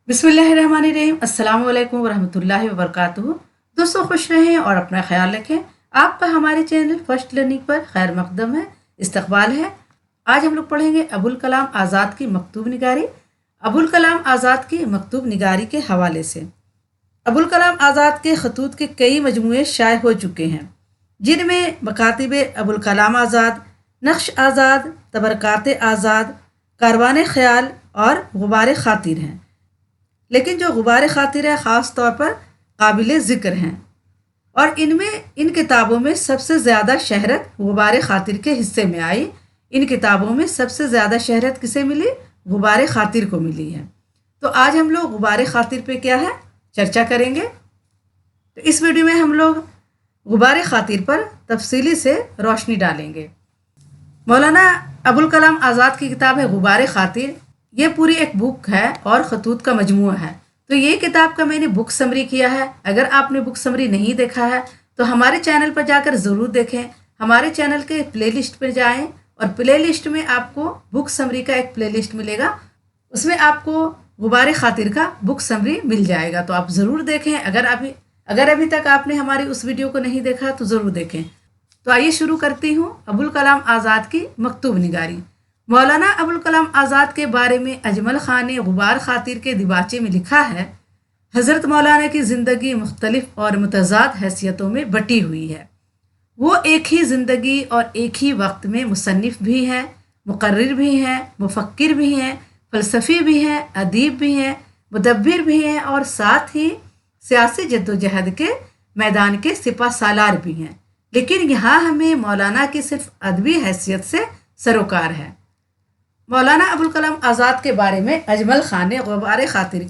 बिस्मिल्लाहिर्रहमानिर्रहीम। अस्सलाम वालेकुम वरहमतुल्लाहि वबरकातुहू। दोस्तों खुश रहें और अपना ख्याल रखें। आपका हमारे चैनल फर्स्ट लर्निंग पर खैर मकदम है, इस्तकबाल है। आज हम लोग पढ़ेंगे अबुल कलाम आज़ाद की मकतूब निगारी। अबुल कलाम आज़ाद की मकतूब निगारी के हवाले से अबुल कलाम आज़ाद के खतूत के कई मजमूए शाये हो चुके हैं, जिनमें मकातिब अबुल कलाम आज़ाद, नक्श आज़ाद, तबरकात आज़ाद, कारवान ख्याल और गुबार खातिर हैं। लेकिन जो गुबार खातिर है ख़ास तौर पर काबिल ज़िक्र हैं और इन किताबों में सबसे ज़्यादा शहरत गुबार खातिर के हिस्से में आई। इन किताबों में सबसे ज़्यादा शहरत किसे मिली? गुबार खातिर को मिली है। तो आज हम लोग गुबार खातिर पे क्या है चर्चा करेंगे। तो इस वीडियो में हम लोग गुबार खातिर पर तफसीली से रोशनी डालेंगे। मौलाना अबुल कलाम आज़ाद की किताब है गुबार खातिर। ये पूरी एक बुक है और खतूत का मजमूआ है। तो ये किताब का मैंने बुक समरी किया है। अगर आपने बुक समरी नहीं देखा है तो हमारे चैनल पर जाकर ज़रूर देखें। हमारे चैनल के प्लेलिस्ट पर जाएं और प्लेलिस्ट में आपको बुक समरी का एक प्लेलिस्ट मिलेगा, उसमें आपको गुबार खातिर का बुक समरी मिल जाएगा। तो आप ज़रूर देखें। अगर अभी तक आपने हमारी उस वीडियो को नहीं देखा तो ज़रूर देखें। तो आइए शुरू करती हूँ अबुल कलाम आज़ाद की मकतूब निगारी। मौलाना अबुल कलाम आज़ाद के बारे में अजमल खान ने गुबार खातिर के दिबाचे में लिखा है, हज़रत मौलाना की ज़िंदगी मुख्तलिफ और मुतज़ाद हैसियतों में बटी हुई है। वो एक ही ज़िंदगी और एक ही वक्त में मुसन्निफ़ भी हैं, मुकर्रिर भी हैं, मुफक्किर भी हैं, फ़लसफ़ी भी हैं, अदीब भी हैं, मुदब्बिर भी हैं और साथ ही सियासी जद्दोजहद के मैदान के सिपा सालार भी हैं। लेकिन यहाँ हमें मौलाना की सिर्फ अदबी हैसियत से सरोकार है। मौलाना अबुल कलाम आज़ाद के बारे में अजमल खान ने गुबार खातिर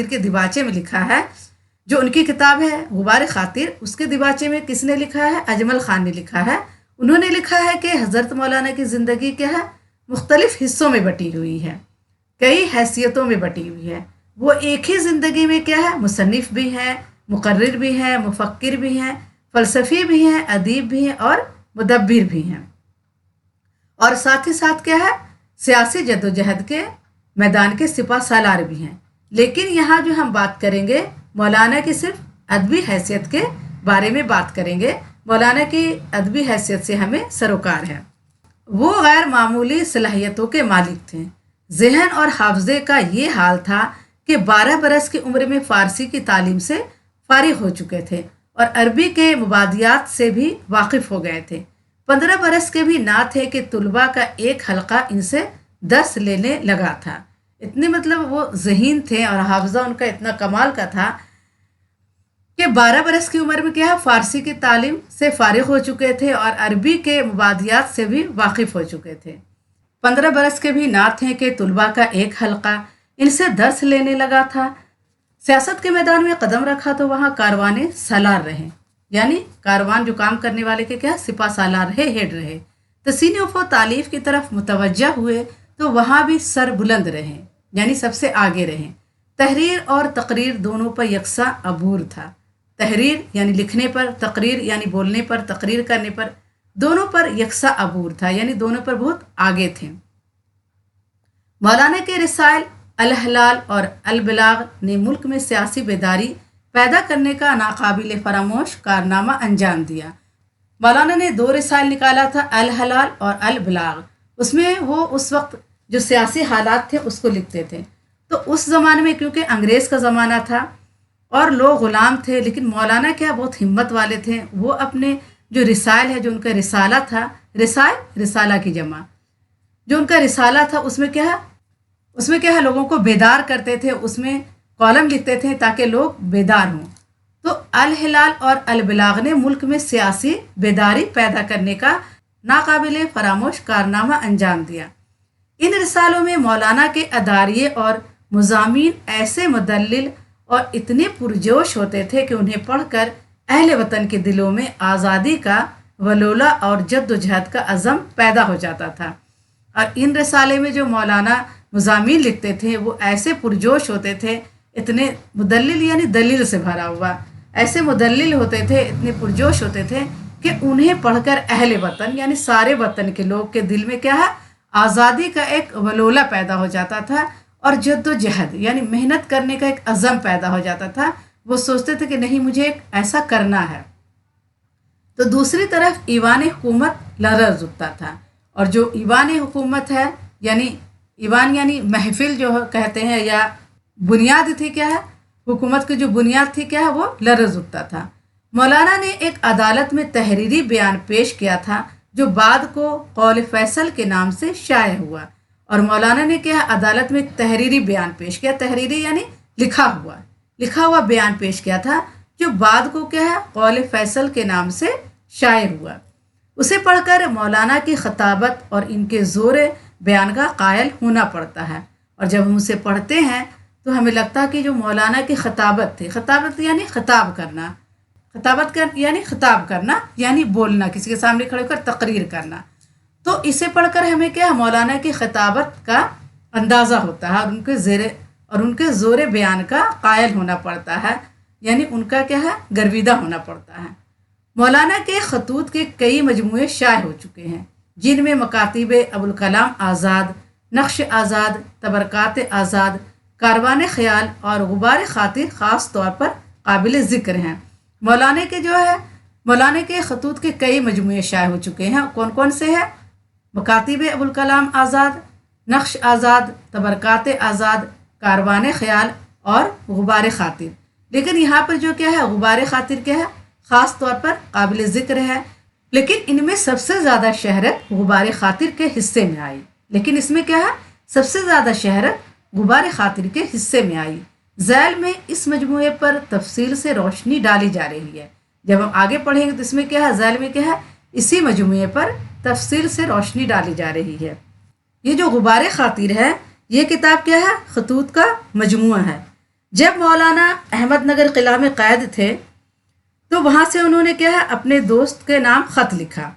के दिबाचे में लिखा है। जो उनकी किताब है गुबार खातिर, उसके दिबाचे में किसने लिखा है? अजमल खान ने लिखा है। उन्होंने लिखा है कि हज़रत मौलाना की ज़िंदगी क्या है? मुख्तलिफ हिस्सों में बटी हुई है, कई हैसियतों में बटी हुई है। वो एक ही ज़िंदगी में क्या है? मुसन्निफ़ भी हैं, मुकर्रिर भी हैं, मुफक्किर भी हैं, फ़लसफ़ी भी हैं, अदीब भी हैं और मुदब्बिर भी हैं और साथ ही साथ क्या है? सियासी जद्दोजहद के मैदान के सिपा सालार भी हैं। लेकिन यहाँ जो हम बात करेंगे मौलाना की सिर्फ अदबी हैसियत के बारे में बात करेंगे। मौलाना की अदबी हैसियत से हमें सरोकार है। वो गैर मामूली सलाहियतों के मालिक थे। जहन और हाफजे का ये हाल था कि 12 बरस की उम्र में फ़ारसी की तालीम से फारिग हो चुके थे और अरबी के मुबादियात से भी वाकिफ़ हो गए थे। 15 बरस के भी ना थे कि तुलबा का एक हल्का इनसे दर्स लेने लगा था। इतने मतलब वो ज़हीन थे और हाफजा उनका इतना कमाल का था कि 12 बरस की उम्र में क्या है? फ़ारसी की तालीम से फारिग हो चुके थे और अरबी के मुबादियात से भी वाकिफ़ हो चुके थे। 15 बरस के भी ना थे कि तुलबा का एक हल्का इनसे दर्स लेने लगा था। सियासत के मैदान में कदम रखा तो वहाँ कारवाने सलार रहे, यानी कारवान जो काम करने वाले के क्या सिपा सालार रहे, हेड रहे। तसीन व तालीफ की तरफ मुतवज्जा हुए तो वहाँ भी सर बुलंद रहे, यानी सबसे आगे रहे। तहरीर और तकरीर दोनों पर यकसा अबूर था। तहरीर यानी लिखने पर, तकरीर यानी बोलने पर, तकरीर करने पर, दोनों पर यकसा अबूर था, यानी दोनों पर बहुत आगे थे। मौलाना के रिसाइल अल हलाल और अल बलाग ने मुल्क में सियासी बेदारी पैदा करने का नाकाबिल फरामोश कारनामा अंजाम दिया। मौलाना ने 2 रिसाइल निकाला था, अल हलाल और अल बलाग। उसमें वो उस वक्त जो सियासी हालात थे उसको लिखते थे। तो उस ज़माने में क्योंकि अंग्रेज़ का ज़माना था और लोग ग़ुलाम थे, लेकिन मौलाना क्या बहुत हिम्मत वाले थे। वो अपने जो रिसाइल है, जो उनका रिसाला था, रिसाला की जमा, जो उनका रिसाला था उसमें क्या है लोगों को बेदार करते थे। उसमें कॉलम लिखते थे ताकि लोग बेदार हों। तो अल हिलाल और अल बलाग ने मुल्क में सियासी बेदारी पैदा करने का नाकाबिल फरामोश कारनामा अंजाम दिया। इन रिसालों में मौलाना के अदारिये और मुज़ामीन ऐसे मुदल्लिल और इतने पुरजोश होते थे कि उन्हें पढ़कर अहले वतन के दिलों में आज़ादी का वलोला और जद्दोजहद का अज़म पैदा हो जाता था। और इन रिसाले में जो मौलाना मुज़ामीन लिखते थे वो ऐसे पुरजोश होते थे, इतने मुदल्लिल यानी दलील से भरा हुआ, ऐसे मुदल्लिल होते थे, इतने पुरजोश होते थे कि उन्हें पढ़कर अहले वतन यानी सारे वतन के लोग के दिल में क्या है? आज़ादी का एक वलोला पैदा हो जाता था اور جد و جہد یعنی محنت کرنے کا ایک عزم پیدا ہو جاتا تھا. وہ سوچتے تھے کہ نہیں مجھے ایک ایسا کرنا ہے. تو دوسری طرف ایوان حکومت لرز اٹھتا تھا. اور جو ایوان حکومت ہے یعنی ایوان یعنی محفل جو کہتے ہیں یا بنیاد تھی کیا ہے، حکومت کی جو بنیاد تھی کیا ہے وہ لرز اٹھتا تھا. مولانا نے ایک عدالت میں تحریری بیان پیش کیا تھا جو بعد کو قول فیصل کے نام سے شائع ہوا. اور مولانا نے کیا عدالت میں ایک تحریری بیان پیش کیا. تحریری یعنی لکھا ہوا بیان پیش کیا تھا جو بعد کو کیا ہے قول فیصل کے نام سے شائع ہوا. اسے پڑھ کر مولانا کی خطابت اور ان کے زور بیان کا قائل ہونا پڑتا ہے. اور جب ہم اسے پڑھتے ہیں تو ہمیں لگتا ہے کہ جو مولانا کی خطابت تھی، خطابت یعنی خطاب کرنا یعنی بولنا، کسی کے سامنے کھڑے ہو کر تقریر کرنا. تو اسے پڑھ کر ہمیں کیا مولانا کی خطابت کا اندازہ ہوتا ہے اور ان کے زور بیان کا قائل ہونا پڑتا ہے، یعنی ان کا کیا ہے گرویدہ ہونا پڑتا ہے. مولانا کے خطوط کے کئی مجموعے شائع ہو چکے ہیں جن میں مکاتیب ابوالکلام آزاد، نقش آزاد، تبرکات آزاد، کاروان خیال اور غبار خاطر خاص طور پر قابل ذکر ہیں. مولانا کے خطوط کے کئی مجموعے شائع ہو چکے ہیں. کون کون سے ہیں؟ مکاتیب ابوالکلام آزاد، نقش آزاد، تبرکات آزاد، کاروان خیال اور غبار خاطر. لیکن یہاں پر جو کیا ہے غبار خاطر کیا ہے خاص طور پر قابل ذکر ہے. لیکن ان میں سب سے زیادہ شہرت غبار خاطر کے حصے میں آئی. لیکن اس میں کیا ہے سب سے زیادہ شہرت غبار خاطر کے حصے میں آئی. ذیل میں اس مجموعے پر تفصیل سے روشنی ڈالی جا رہی ہے. جب ہم آگے پڑھیں گے تو اس میں کیا ہے ذیل میں کیا ہے اسی مجموعے پر تفصیل سے روشنی ڈالی جا رہی ہے. یہ جو غبار خاطر ہے یہ کتاب کیا ہے خطوط کا مجموعہ ہے. جب مولانا احمد نگر قلعہ میں قید تھے تو وہاں سے انہوں نے کیا ہے اپنے دوست کے نام خط لکھا.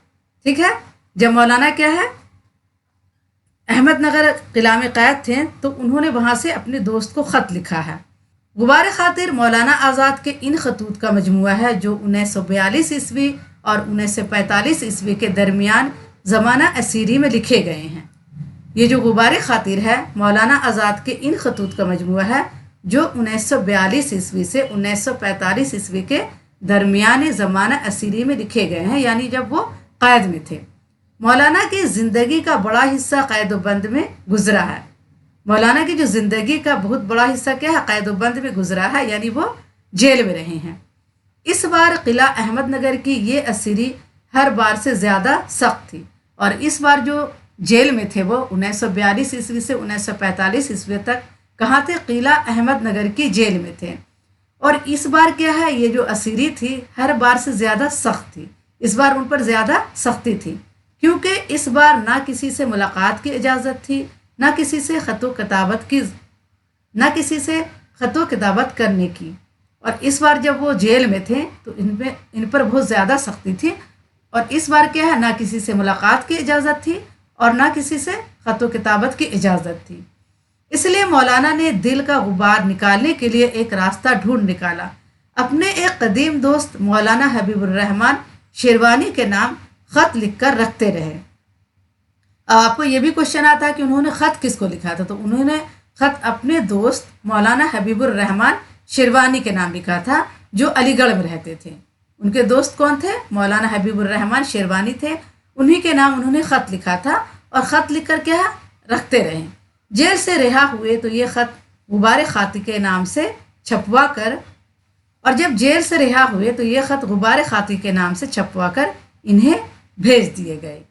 ٹھیک ہے، جب مولانا کیا ہے احمد نگر قلعہ میں قید تھے تو انہوں نے وہاں سے اپنے دوست کو خط لکھا ہے. غبار خاطر مولانا آزاد کے ان خطوط کا مجموعہ ہے جو 1942 عیسوی اور 1945 عیسوی کے درمیان زمانہ اسیری میں لکھے گئے ہیں. یہ جو غبار خاطر ہے مولانا آزاد کے ان خطوط کا مجموعہ ہے جو 1942 عیسوی سے 1945 عیسوی کے درمیان زمانہ اسیری میں لکھے گئے ہیں، یعنی جب وہ قید میں تھے. مولانا کی زندگی کا بڑا حصہ قید و بند میں گزرا ہے. مولانا کی جو زندگی کا بہت بڑا حصہ کیا ہے قید و بند میں گزرا ہے، یعنی وہ جیل میں رہے ہیں. اس بار قلعہ احمد نگر کی یہ اسیری ہر بار سے زیادہ سخت تھی. اور اس بار جو جیل میں تھے وہ 1942 عیسوی سے 1945 عیسوی تک کہاں تھے قلعہ احمد نگر کی جیل میں تھے. اور اس بار کیا ہے یہ جو اسیری تھی ہر بار سے زیادہ سخت تھی. اس بار ان پر زیادہ سختی تھی کیونکہ اس بار نہ کسی سے ملاقات کی اجازت تھی، نہ کسی سے خط و کتابت کرنے کی. اور اس بار جب وہ جیل میں تھے تو ان پر بہت زیادہ سختی تھی. اور اس بار کیا ہے نہ کسی سے ملاقات کی اجازت تھی اور نہ کسی سے خط و کتابت کی اجازت تھی. اس لیے مولانا نے دل کا غبار نکالنے کے لیے ایک راستہ ڈھونڈ نکالا. اپنے ایک قدیم دوست مولانا حبیب الرحمن شیروانی کے نام خط لکھ کر رکھتے رہے. اب آپ کو یہ بھی کوشچن آتا کہ انہوں نے خط کس کو لکھا تھا، تو انہوں نے خط اپنے دوست مولانا حبیب الرحمن شیروانی کے نام لکھا تھا جو علی گڑھ میں رہتے تھے. ان کے دوست کون تھے؟ مولانا حبیب الرحمن شیروانی تھے. انہی کے نام انہوں نے خط لکھا تھا اور خط لکھ کر کیا رکھتے رہے. جیل سے رہا ہوئے تو یہ خط غبار خاطر کے نام سے چھپوا کر انہیں بھیج دیے گئے.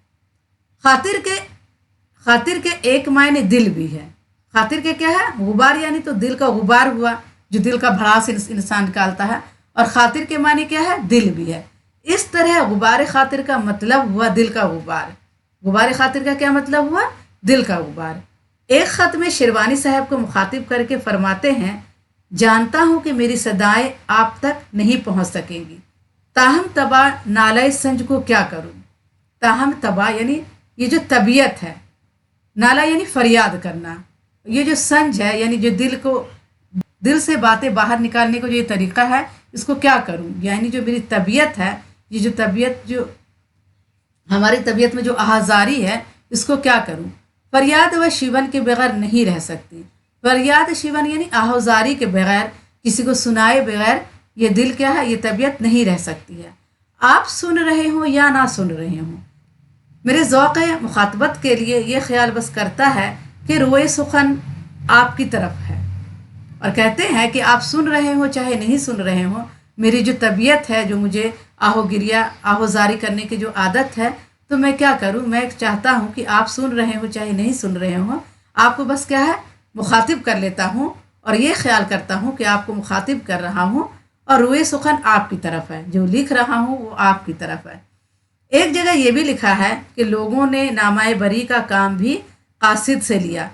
خاطر کے ایک معنی دل بھی ہے. خاطر کے کیا ہے غبار یعنی تو دل کا غبار ہوا جو دل کا بھڑاس انسان نکالتا ہے، اور خاطر کے معنی کیا ہے دل بھی ہے. اس طرح غبار خاطر کا مطلب ہوا دل کا غبار. غبار خاطر کا کیا مطلب ہوا دل کا غبار. ایک خط میں شیروانی صاحب کو مخاطب کر کے فرماتے ہیں جانتا ہوں کہ میری صدائیں آپ تک نہیں پہنچ سکیں گی، تاہم تبا نالۂ سنج کو کیا کروں. تاہم تبا یعنی یہ جو طبیعت ہے، نالا یعنی فریاد کرنا، یہ جو سنج ہے یعنی جو دل سے باتیں باہر نکالنے کو جو یہ طریقہ ہے اس کو کیا کروں، یعنی جو میری طبیعت ہے، یہ جو طبیعت جو ہماری طبیعت میں جو آہذاری ہے اس کو کیا کروں. فریاد و شیون کے بغیر نہیں رہ سکتی. फरियाद शिवन यानी आहोजारी के बगैर, किसी को सुनाए बगैर ये दिल क्या है, ये तबीयत नहीं रह सकती है। आप सुन रहे हो या ना सुन रहे हो, मेरे ज़ौक़ मुखातबत के लिए ये ख्याल बस करता है कि रोए सुखन आपकी तरफ है। और कहते हैं कि आप सुन रहे हो चाहे नहीं सुन रहे हो, मेरी जो तबीयत है, जो मुझे आहोगिरिया आहोजारी करने की जो आदत है, तो मैं क्या करूं, मैं चाहता हूं कि आप सुन रहे हो चाहे नहीं सुन रहे हो, आपको बस क्या है मुखातिब कर लेता हूं और ये ख्याल करता हूं कि आपको मुखातिब कर रहा हूं और रोए सुखन आपकी तरफ है, जो लिख रहा हूं वो आपकी तरफ है। एक जगह ये भी लिखा है कि लोगों ने नामाए बरी का काम भी कासिद से लिया,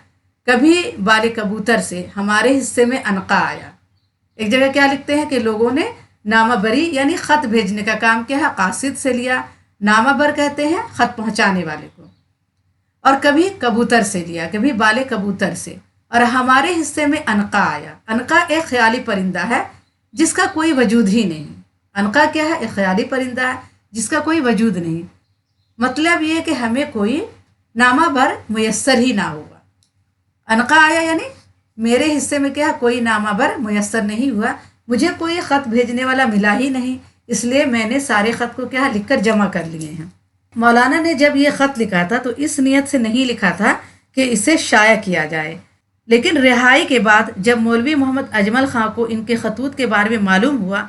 कभी बाले कबूतर से हमारे हिस्से में अनका आया। एक जगह क्या लिखते हैं कि लोगों ने नामा बरी यानी ख़त भेजने का काम क्या है कासिद से लिया, नामा बर कहते हैं ख़त पहुंचाने वाले को, और कभी कबूतर से लिया, कभी बाले कबूतर से, और हमारे हिस्से में अनका आया। अनका एक ख्याली परिंदा है जिसका कोई वजूद ही नहीं। अनका क्या है, एक ख्याली परिंदा है जिसका कोई वजूद नहीं। मतलब ये कि हमें कोई नामा भर मुयस्सर ही ना होगा। अनका आया यानी मेरे हिस्से में क्या कोई नामा भर मुयस्सर नहीं हुआ, मुझे कोई ख़त भेजने वाला मिला ही नहीं, इसलिए मैंने सारे ख़त को क्या लिख कर जमा कर लिए हैं। मौलाना ने जब ये ख़त लिखा था तो इस नीयत से नहीं लिखा था कि इसे शाया किया जाए, लेकिन रिहाई के बाद जब मौलवी मोहम्मद अजमल खां को इनके खतूत के बारे में मालूम हुआ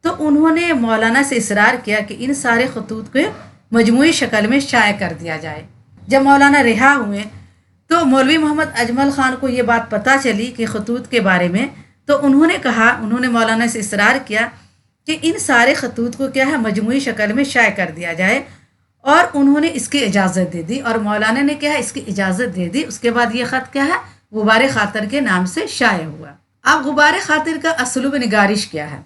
तो उन्होंने मौलाना से इसरार किया कि इन सारे खतूत को मजमूई शक्ल में शाया कर दिया जाए। जब मौलाना रिहा हुए तो मौलवी मोहम्मद अजमल खान को ये बात पता चली कि खतूत के बारे में, तो उन्होंने मौलाना से इसरार किया कि इन सारे खतूत को क्या है मजमूई शक्ल में शाया कर दिया जाए, और उन्होंने इसकी इजाज़त दे दी और मौलाना ने क्या है इसकी इजाज़त दे दी। उसके बाद ये ख़त क्या है गुबार खातिर के नाम से शाया हुआ। अब गुबार खातिर का असलूब निगारिश क्या है?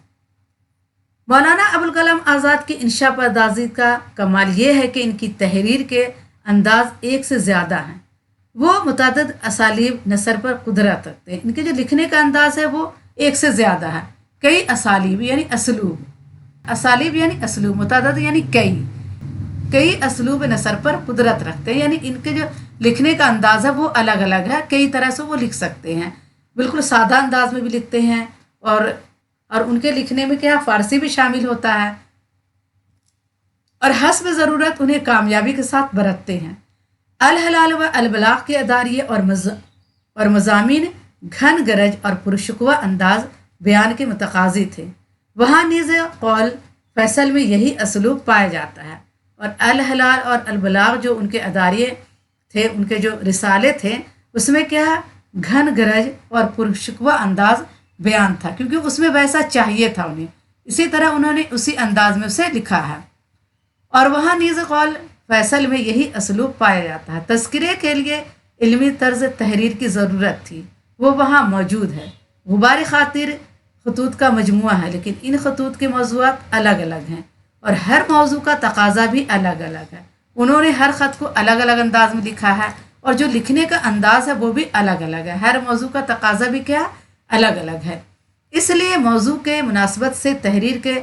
मौलाना अबुल कलाम आज़ाद की इंशा पर्दाजी का कमाल ये है कि इनकी तहरीर के अंदाज एक से ज़्यादा हैं। वो मुतअद्दिद असालीब नसर पर कुदरत रखते हैं। इनके जो लिखने का अंदाज है वो एक से ज़्यादा है। कई असालीब यानी असलूब, असालीब यानी असलूब, मुतअद्दिद यानी कई असलूब नसर पर कुदरत रखते हैं, यानी इनके जो लिखने का अंदाज़ है वो अलग अलग है। कई तरह से वो लिख सकते हैं, बिल्कुल सादा अंदाज में भी लिखते हैं और उनके लिखने में क्या फ़ारसी भी शामिल होता है, और हस्ब ज़रूरत उन्हें कामयाबी के साथ बरतते हैं। अल हलाल व अल बलाग के अदारिये और मज़ामीन घन गरज और पुरशुकवा अंदाज बयान के मुतकाज़ी थे। वहाँ नीज़ कौल फैसल में यही असलूब पाया जाता है, और अल हलाल और अल बलाग जो उनके अदारिये थे, उनके जो रिसाले थे, उसमें क्या घन गरज और पुरशुकवा अंदाज बयान था, क्योंकि उसमें वैसा चाहिए था उन्हें। इसी तरह उन्होंने उसी अंदाज में उसे लिखा है। और वहाँ नीज़ कौल फैसल में यही असलूब पाया जाता है। तज़किरे के लिए इल्मी तर्ज तहरीर की ज़रूरत थी, वो वहाँ मौजूद है। गुबार खातिर खतूत का मजमुआ है, लेकिन इन खतूत के मौज़ूआत अलग अलग हैं और हर मौजू का तकाजा भी अलग अलग है। उन्होंने हर ख़त को अलग अलग अंदाज में लिखा है और जो लिखने का अंदाज़ है वो भी अलग अलग है। हर मौजू का तकाजा भी क्या अलग अलग है। इसलिए मौजू के मुनासबत से तहरीर के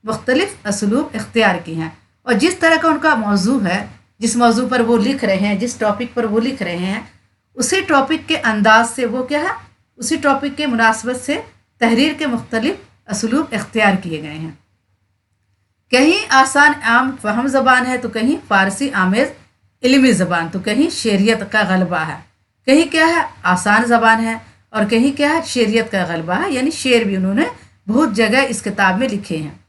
मुख्तलिफ असलूब इख्तियार की हैं, और जिस तरह का उनका मौजू है, जिस मौजू पर वो लिख रहे हैं, जिस टॉपिक पर वो लिख रहे हैं, उसी टॉपिक के अंदाज से वो क्या है, उसी टॉपिक के मुनासबत से तहरीर के मुख्तलिफ असलूब इख्तियार किए गए हैं। कहीं आसान आम फहम ज़बान है तो कहीं फ़ारसी आमेज़ इल्मी ज़बान, तो कहीं शेरियत का गलबा है। कहीं क्या है आसान ज़बान है और कहीं क्या है शेरियत का गलबा है, यानी शेर भी उन्होंने बहुत जगह इस किताब में लिखे हैं।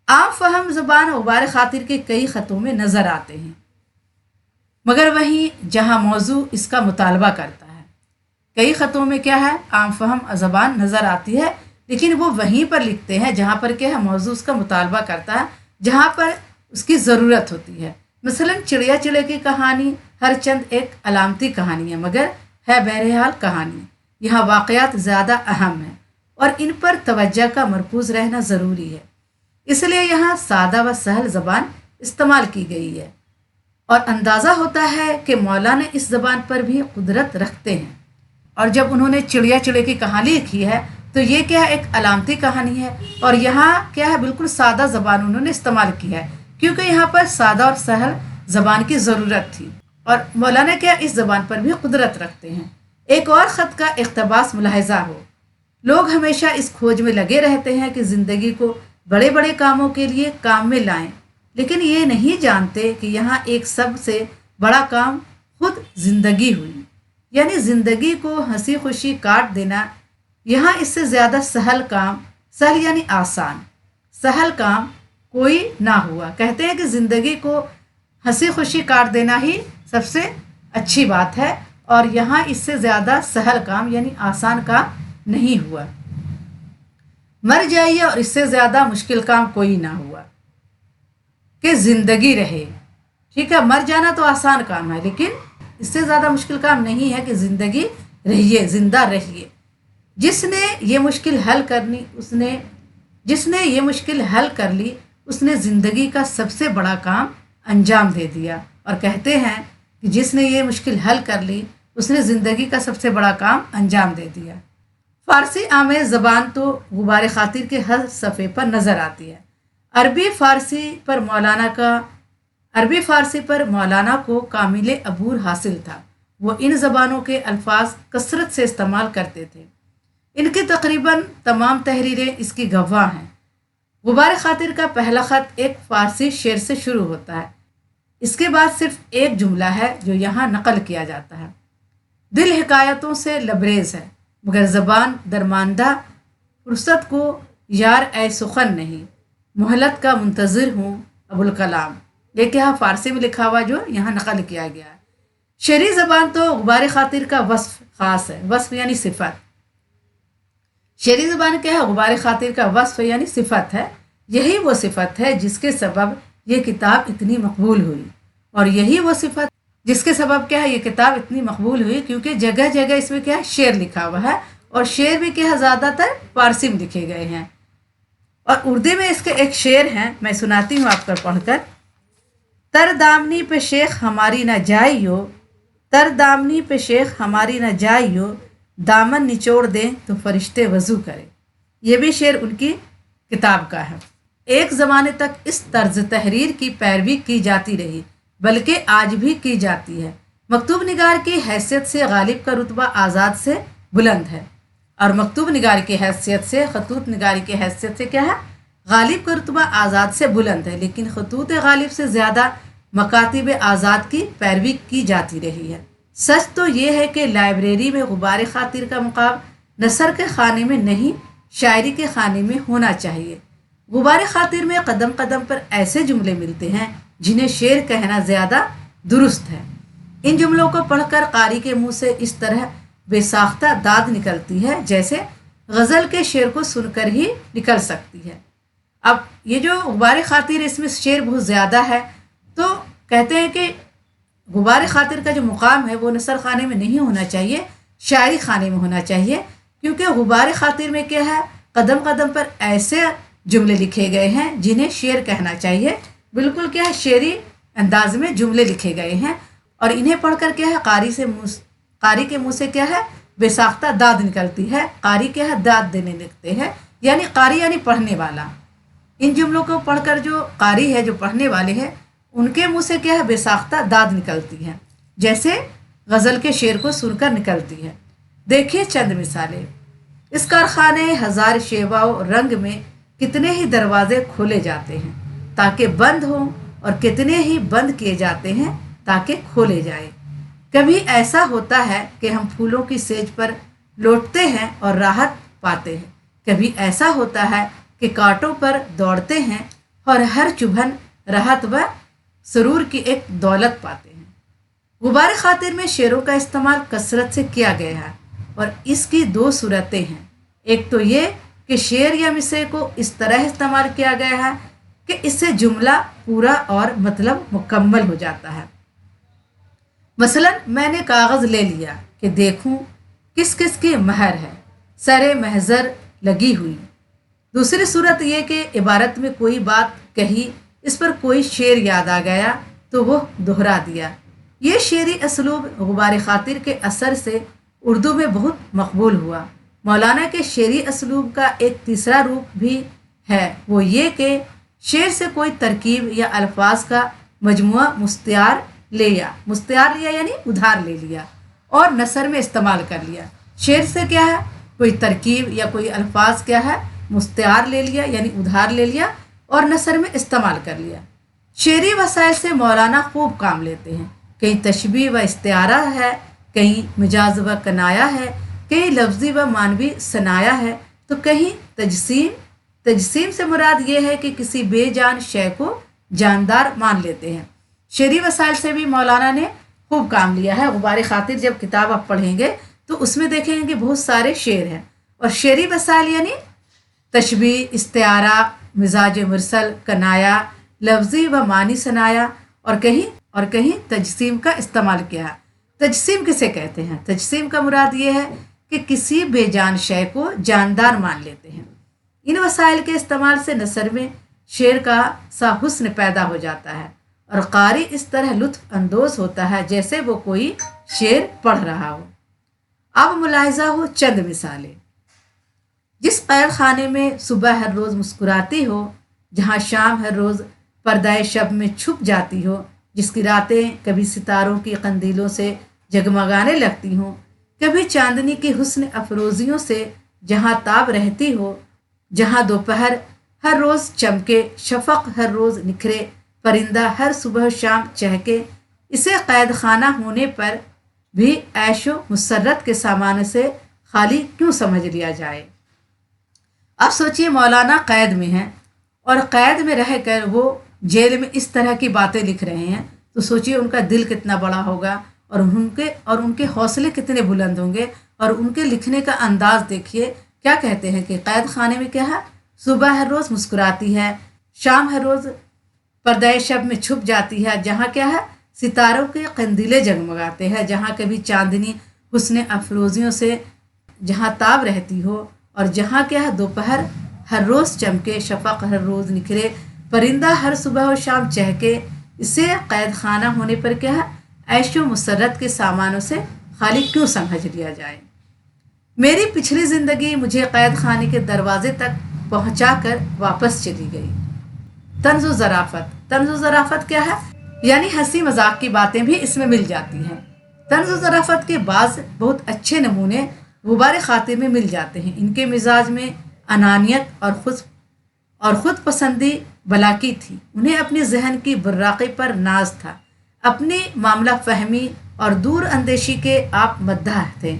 आम फहम ज़बान गुबार खातिर के कई ख़तों में नज़र आते हैं, मगर वहीं जहाँ मौजू इसका मुतालबा करता है, कई ख़तों में क्या है आम फहम ज़बान नज़र आती है, लेकिन वो वहीं पर लिखते हैं जहाँ पर क्या है मौजू उसका मुतालबा करता है, जहाँ पर उसकी ज़रूरत होती है। मसलन चिड़िया चिड़े की कहानी हर चंद एक अलामती कहानी है, मगर है बहरहाल कहानी। यहाँ वाक़यात ज़्यादा अहम हैं और इन पर तवज्जो का मरकूज़ रहना ज़रूरी है, इसलिए यहाँ सादा व सहल ज़बान इस्तेमाल की गई है। और अंदाज़ा होता है कि मौलाना इस ज़बान पर भी कुदरत रखते हैं। और जब उन्होंने चिड़िया चिड़े की कहानी लिखी है तो ये क्या है एक अलामती कहानी है, और यहाँ क्या है बिल्कुल सादा ज़बान उन्होंने इस्तेमाल की है, क्योंकि यहाँ पर सादा और सहल ज़बान की ज़रूरत थी। और मौलाना क्या इस ज़बान पर भी कुदरत रखते हैं। एक और ख़त का इक़्तिबास मुलाहिज़ा हो। लोग हमेशा इस खोज में लगे रहते हैं कि ज़िंदगी को बड़े बड़े कामों के लिए काम में लाएं, लेकिन ये नहीं जानते कि यहाँ एक सबसे बड़ा काम खुद ज़िंदगी हुई। यानी ज़िंदगी को हंसी खुशी काट देना, यहाँ इससे ज़्यादा सहल काम, सहल यानी आसान, सहल काम कोई ना हुआ। कहते हैं कि ज़िंदगी को हंसी खुशी काट देना ही सबसे अच्छी बात है, और यहाँ इससे ज़्यादा सहल काम यानी आसान काम नहीं हुआ। मर जाइए और इससे ज़्यादा मुश्किल काम कोई ना हुआ कि ज़िंदगी रहे। ठीक है, मर जाना तो आसान काम है, लेकिन इससे ज़्यादा मुश्किल काम नहीं है कि ज़िंदगी रहिए, ज़िंदा रहिए। जिसने ये मुश्किल हल कर ली उसने ज़िंदगी का सबसे बड़ा काम अंजाम दे दिया। और कहते हैं कि जिसने ये मुश्किल हल कर ली उसने ज़िंदगी का सबसे बड़ा काम अंजाम दे दिया। फ़ारसी आमेज़ ज़बान तो गुबार ख़ातिर के हर सफ़े पर नज़र आती है। अरबी फ़ारसी पर मौलाना को कामिल अबूर हासिल था। वो इन ज़बानों के अल्फाज कसरत से इस्तेमाल करते थे। इनकी तकरीबन तमाम तहरीरें इसकी गवाह हैं। गुबार ख़ातिर का पहला ख़त एक फ़ारसी शेर से शुरू होता है। इसके बाद सिर्फ एक जुमला है जो यहाँ नकल किया जाता है। दिल हिकायतों से लबरेज है मगर ज़बान दरमानदा, फुर्सत को यार ए सुखन नहीं, मोहलत का मुंतज़िर हूँ अबुल कलाम। ये क्या फ़ारसी में लिखा हुआ जो यहाँ नकल किया गया है। शेरी ज़बान तो गुबार ख़ातिर का वस्फ़ ख़ास है। वस्फ़ यानी सिफत। शेरी ज़बान क्या है? गुबार ख़ातिर का वस्फ़ यानी सिफत है। यही वो सिफत है जिसके सबब ये किताब इतनी मकबूल हुई, और यही वो सिफत जिसके सबब क्या है ये किताब इतनी मकबूल हुई, क्योंकि जगह जगह इसमें क्या है शेर लिखा हुआ है, और शेर भी क्या है ज़्यादातर फ़ारसी में लिखे गए हैं। और उर्दू में इसके एक शेर हैं, मैं सुनाती हूँ आपको पढ़कर। तर दामनी पे शेख हमारी न जाइयो, तर दामनी पे शेख हमारी न जाइयो, दामन निचोड़ दें तो फरिश्ते वज़ू करें। ये भी शेर उनकी किताब का है। एक ज़माने तक इस तर्ज तहरीर की पैरवी की जाती रही, बल्कि आज भी की जाती है। मकतूब निगार की हैसियत से गालिब का रुतबा आज़ाद से बुलंद है, और मकतूब निगार की हैसियत से, खतूत निगारी की हैसियत से क्या है, गालिब का रुतबा आज़ाद से बुलंद है। लेकिन खतूत गालिब से ज़्यादा मकातिब आज़ाद की पैरवी की जाती रही है। सच तो ये है कि लाइब्रेरी में गुबार ख़ातिर का मुकाम नसर के खाने में नहीं, शायरी के खाने में होना चाहिए। गुबार ख़ातिर में कदम कदम पर ऐसे जुमले मिलते हैं जिन्हें शेर कहना ज़्यादा दुरुस्त है। इन जुमलों को पढ़कर कारी के मुंह से इस तरह बेसाख्ता दाद निकलती है जैसे गज़ल के शेर को सुनकर ही निकल सकती है। अब ये जो गुबार ख़ातिर, इसमें शेर बहुत ज़्यादा है, तो कहते हैं कि गुबार ख़ातिर का जो मुकाम है वो नसर खाने में नहीं होना चाहिए, शायरी खाने में होना चाहिए। क्योंकि गुबार ख़ातिर में क्या है, कदम कदम पर ऐसे जुमले लिखे गए हैं जिन्हें शेर कहना चाहिए। बिल्कुल क्या है, शेरी अंदाज में जुमले लिखे गए हैं, और इन्हें पढ़कर क्या है, कारी के मुंह से क्या है बेसाख्ता दाद निकलती है। कारी क्या है, दाद देने लगते हैं, यानी कारी यानी पढ़ने वाला। इन जुमलों को पढ़कर जो कारी है, जो पढ़ने वाले हैं, उनके मुंह से क्या है बेसाख्ता दाद निकलती है, जैसे गज़ल के शेर को सुनकर निकलती है। देखिए चंद मिसालें। इस कारखाने हजार शेवाओ रंग में कितने ही दरवाजे खोले जाते हैं ताकि बंद हों, और कितने ही बंद किए जाते हैं ताकि खोले जाए। कभी ऐसा होता है कि हम फूलों की सेज पर लौटते हैं और राहत पाते हैं, कभी ऐसा होता है कि कांटों पर दौड़ते हैं और हर चुभन राहत व सरूर की एक दौलत पाते हैं। गुबार ख़ातिर में शेरों का इस्तेमाल कसरत से किया गया है, और इसकी दो सूरतें हैं। एक तो ये कि शेर या मिसरे को इस तरह इस्तेमाल किया गया है कि इससे जुमला पूरा और मतलब मुकम्मल हो जाता है। मसलन, मैंने कागज़ ले लिया कि देखूं किस किस की महर है, सरे महजर लगी हुई। दूसरी सूरत यह कि इबारत में कोई बात कही, इस पर कोई शेर याद आ गया तो वो दोहरा दिया। ये शेरी असलूब गुबार ख़ातिर के असर से उर्दू में बहुत मकबूल हुआ। मौलाना के शेरी असलूब का एक तीसरा रूप भी है, वो ये कि शेर से कोई तरकीब या अल्फाज का मजमुआ मुस्तियार लिया यानी उधार ले लिया, और नसर में इस्तेमाल कर लिया। शेर से क्या है, कोई तरकीब या कोई अल्फाज क्या है, मुस्तार ले लिया यानी उधार ले लिया और नसर में इस्तेमाल कर लिया। शेरी वसाइल से मौलाना खूब काम लेते हैं। कहीं तशबीह व इस्तिआरा है, कहीं मिजाज व कनाया है, कहीं लफ्ज़ी व मानवी सनाया है, तो कहीं तजसीम। तजसीम से मुराद ये है कि किसी बेजान शय को जानदार मान लेते हैं। शेरी वसाइल से भी मौलाना ने खूब काम लिया है। गुबार खातिर जब किताब आप पढ़ेंगे तो उसमें देखेंगे कि बहुत सारे शेर हैं। और शेरी वसाइल यानी तशबीह, इस्तिआरा, मिजाज मुरसल, कनाया, लफ्ज़ी व मानी सनाया और कहीं तजसीम का इस्तेमाल किया है। तजसीम किसे कहते हैं? तजसीम का मुराद ये है कि किसी बेजान शय को जानदार मान लेते हैं। इन वसाइल के इस्तेमाल से नसर में शेर का सा हुस्न पैदा हो जाता है और कारी इस तरह लुत्फ अंदोज होता है जैसे वो कोई शेर पढ़ रहा हो। अब मुलाहिजा हो चंद मिसालें। जिस कैद खाने में सुबह हर रोज़ मुस्कुराती हो, जहाँ शाम हर रोज़ पर्दाए शब में छुप जाती हो, जिसकी रातें कभी सितारों की कंदीलों से जगमगाने लगती हों, कभी चांदनी की हुस्न अफरोजियों से जहाँ ताब रहती हो, जहाँ दोपहर हर रोज़ चमके, शफक हर रोज़ निखरे, परिंदा हर सुबह शाम चहके, इसे कैद खाना होने पर भी ऐशो मुसर्रत के सामान से खाली क्यों समझ लिया जाए। अब सोचिए मौलाना कैद में हैं और कैद में रह कर वो जेल में इस तरह की बातें लिख रहे हैं, तो सोचिए उनका दिल कितना बड़ा होगा और उनके हौसले कितने बुलंद होंगे। और उनके लिखने का अंदाज देखिए, क्या कहते हैं कि कैद खाने में क्या है, सुबह हर रोज़ मुस्कुराती है, शाम हर रोज़ पर्दाए शब में छुप जाती है, जहाँ क्या है सितारों के कंदीले जगमगाते हैं, जहाँ कभी चांदनी हुस्न अफरोजियों से जहाँ ताब रहती हो, और जहाँ क्या है दोपहर हर रोज़ चमके, शफक हर रोज़ निखरे, परिंदा हर सुबह और शाम चहके, इसे कैद खाना होने पर क्या है ऐशो मुसर्रत के सामानों से खाली क्यों समझ लिया जाए। मेरी पिछली ज़िंदगी मुझे कैद खाने के दरवाजे तक पहुँचाकर वापस चली गई। तंज़ो ज़राफ़त। तंज़ो ज़राफ़त क्या है, यानी हंसी मजाक की बातें भी इसमें मिल जाती हैं। तंज़ो ज़राफ़त के बाज़ बहुत अच्छे नमूने गुबार खातिर में मिल जाते हैं। इनके मिजाज में अनानियत और ख़ुद पसंदी भलाकी थी। उन्हें अपने जहन की बुर्राक़ी पर नाज था, अपनी मामला फहमी और दूर अंदेशी के आप मद्दाह थे।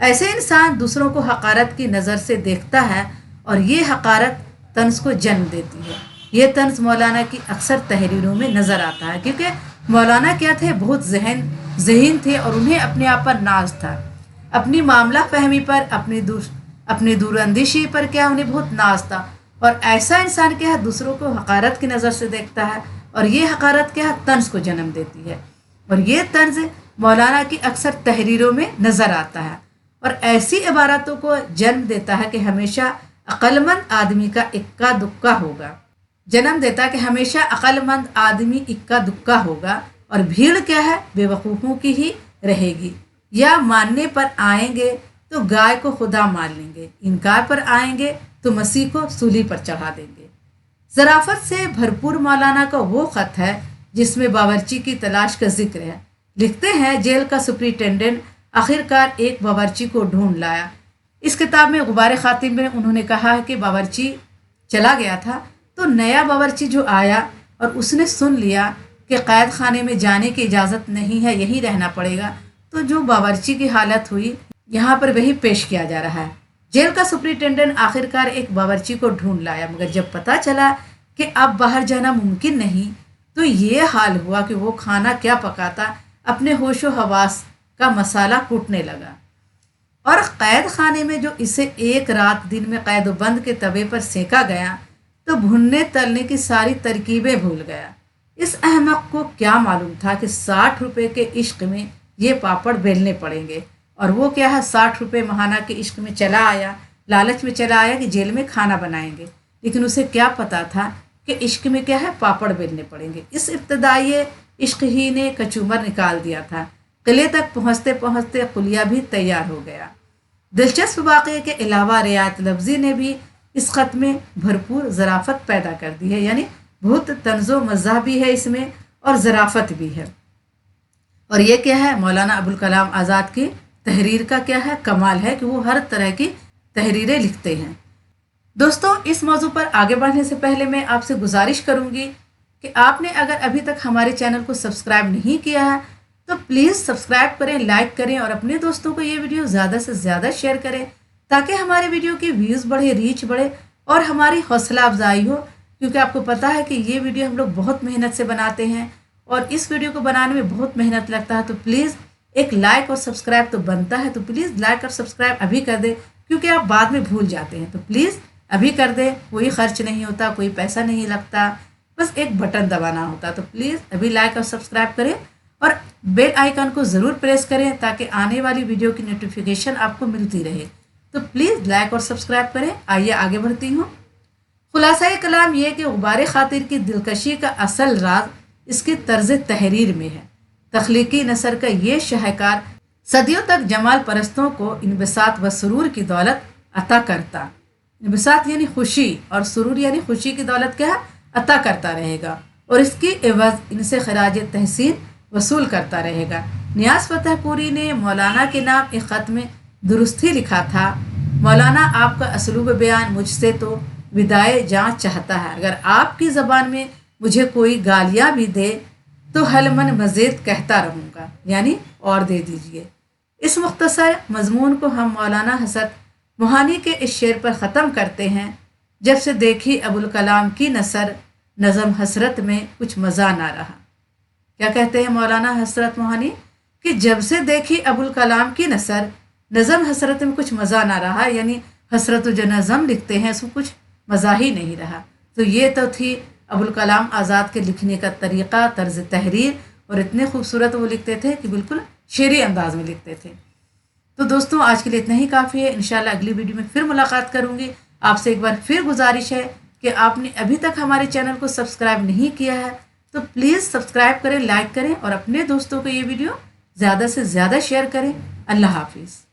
ऐसे इंसान दूसरों को हकारत की नज़र से देखता है और ये हकारत तंज को जन्म देती है। ये तंज मौलाना की अक्सर तहरीरों में नज़र आता है, क्योंकि मौलाना क्या थे, बहुत ज़हीन थे और उन्हें अपने आप पर नाज था, अपनी मामला फहमी पर, अपनी दूरअंदेशी पर क्या उन्हें बहुत नाज था। और ऐसा इंसान क्या है दूसरों को हकारत की नज़र से देखता है और ये हकारत क्या है तंज को जन्म देती है। और ये तंज मौलाना की अक्सर तहरीरों में नज़र आता है और ऐसी इबारतों को जन्म देता है कि हमेशा अक्लमंद आदमी का इक्का दुक्का होगा, जन्म देता कि हमेशा अक्लमंद आदमी इक्का दुक्का होगा और भीड़ क्या है बेवकूफ़ों की ही रहेगी। या मानने पर आएंगे तो गाय को खुदा मान लेंगे, इनकार पर आएंगे तो मसीह को सूली पर चढ़ा देंगे। ज़राफ़त से भरपूर मौलाना का वो ख़त है जिसमें बावर्ची की तलाश का जिक्र है। लिखते हैं, जेल का सुपरिटेंडेंट आखिरकार एक बावर्ची को ढूंढ लाया। इस किताब में गुबार खातिर में उन्होंने कहा है कि बावर्ची चला गया था तो नया बावर्ची जो आया और उसने सुन लिया कि कैद खाने में जाने की इजाज़त नहीं है, यहीं रहना पड़ेगा, तो जो बावर्ची की हालत हुई यहाँ पर वही पेश किया जा रहा है। जेल का सुपरिटेंडेंट आखिरकार एक बावर्ची को ढूंढ लाया, मगर जब पता चला कि अब बाहर जाना मुमकिन नहीं तो ये हाल हुआ कि वो खाना क्या पकाता, अपने होशो हवास का मसाला कूटने लगा और कैद खाने में जो इसे एक रात दिन में कैद बंद के तवे पर सेका गया तो भुनने तलने की सारी तरकीबें भूल गया। इस अहमक को क्या मालूम था कि 60 रुपये के इश्क में ये पापड़ बेलने पड़ेंगे, और वो क्या है 60 रुपये महाना के इश्क में चला आया, लालच में चला आया कि जेल में खाना बनाएंगे, लेकिन उसे क्या पता था कि इश्क में क्या है पापड़ बेलने पड़ेंगे। इस इब्तदाई इश्क ही ने कचूमर निकाल दिया था। किले तक पहुँचते पहुँचते कुलिया भी तैयार हो गया। दिलचस्प वाक़े के अलावा रियायत लफ्ज़ी ने भी इस ख़त में भरपूर ज़राफ़त पैदा कर दी है, यानी बहुत तंज़ो मज़ा भी है इसमें और ज़राफ़त भी है। और ये क्या है, मौलाना अबुल कलाम आज़ाद की तहरीर का क्या है, कमाल है कि वो हर तरह की तहरीरें लिखते हैं। दोस्तों, इस मौजू पर आगे बढ़ने से पहले मैं आपसे गुजारिश करूंगी कि आपने अगर अभी तक हमारे चैनल को सब्सक्राइब नहीं किया है तो प्लीज़ सब्सक्राइब करें, लाइक करें और अपने दोस्तों को ये वीडियो ज़्यादा से ज़्यादा शेयर करें ताकि हमारे वीडियो की व्यूज़ बढ़े, रीच बढ़े और हमारी हौसला अफजाई हो। क्योंकि आपको पता है कि ये वीडियो हम लोग बहुत मेहनत से बनाते हैं और इस वीडियो को बनाने में बहुत मेहनत लगता है। तो प्लीज़ एक लाइक और सब्सक्राइब तो बनता है, तो प्लीज़ लाइक और सब्सक्राइब अभी कर दें, क्योंकि आप बाद में भूल जाते हैं। तो प्लीज़ अभी कर दें, कोई खर्च नहीं होता, कोई पैसा नहीं लगता, बस एक बटन दबाना होता। तो प्लीज़ अभी लाइक और सब्सक्राइब करें और बेल आइकन को ज़रूर प्रेस करें ताकि आने वाली वीडियो की नोटिफिकेशन आपको मिलती रहे। तो प्लीज़ लाइक और सब्सक्राइब करें। आइए आगे बढ़ती हूँ। खुलासा कलाम यह कि गुबार खातिर की दिलकशी का असल राज इसकी तर्ज तहरीर में है। तख्लीकी नसर का ये शाहकार सदियों तक जमाल परस्तों को इनबसात व सुरूर की दौलत अता करता, इनबसात यानी खुशी और सुरूर यानी खुशी की दौलत क्या है, अता करता रहेगा और इसकी एवज इनसे खराज तहसीन वसूल करता रहेगा। नियाज फतेहपुरी ने मौलाना के नाम एक ख़त में दुरुस्त ही लिखा था, मौलाना आपका असलूब बयान मुझसे तो विदाए जाँ चाहता है, अगर आपकी ज़बान में मुझे कोई गालियाँ भी दे तो हलमन मज़ीद कहता रहूँगा, यानी और दे दीजिए। इस मुख्तसर मजमून को हम मौलाना हसरत मोहानी के इस शेर पर ख़त्म करते हैं, जब से देखी अबुल कलाम की नसर नज़म हसरत में कुछ मज़ा ना रहा। क्या कहते हैं मौलाना हसरत मोहानी कि जब से देखी अबुल कलाम की नसर नज़म हसरत में कुछ मज़ा ना रहा, यानी हसरत जो नज़म लिखते हैं उसमें कुछ मज़ा ही नहीं रहा। तो ये तो थी अबुल कलाम आज़ाद के लिखने का तरीक़ा, तर्ज तहरीर, और इतने खूबसूरत वो लिखते थे कि बिल्कुल शेरी अंदाज में लिखते थे। तो दोस्तों, आज के लिए इतना ही काफ़ी है। इंशाल्लाह अगली वीडियो में फिर मुलाकात करूँगी। आपसे एक बार फिर गुजारिश है कि आपने अभी तक हमारे चैनल को सब्सक्राइब नहीं किया है तो प्लीज़ सब्सक्राइब करें, लाइक करें और अपने दोस्तों को ये वीडियो ज़्यादा से ज़्यादा शेयर करें। अल्लाह हाफिज़।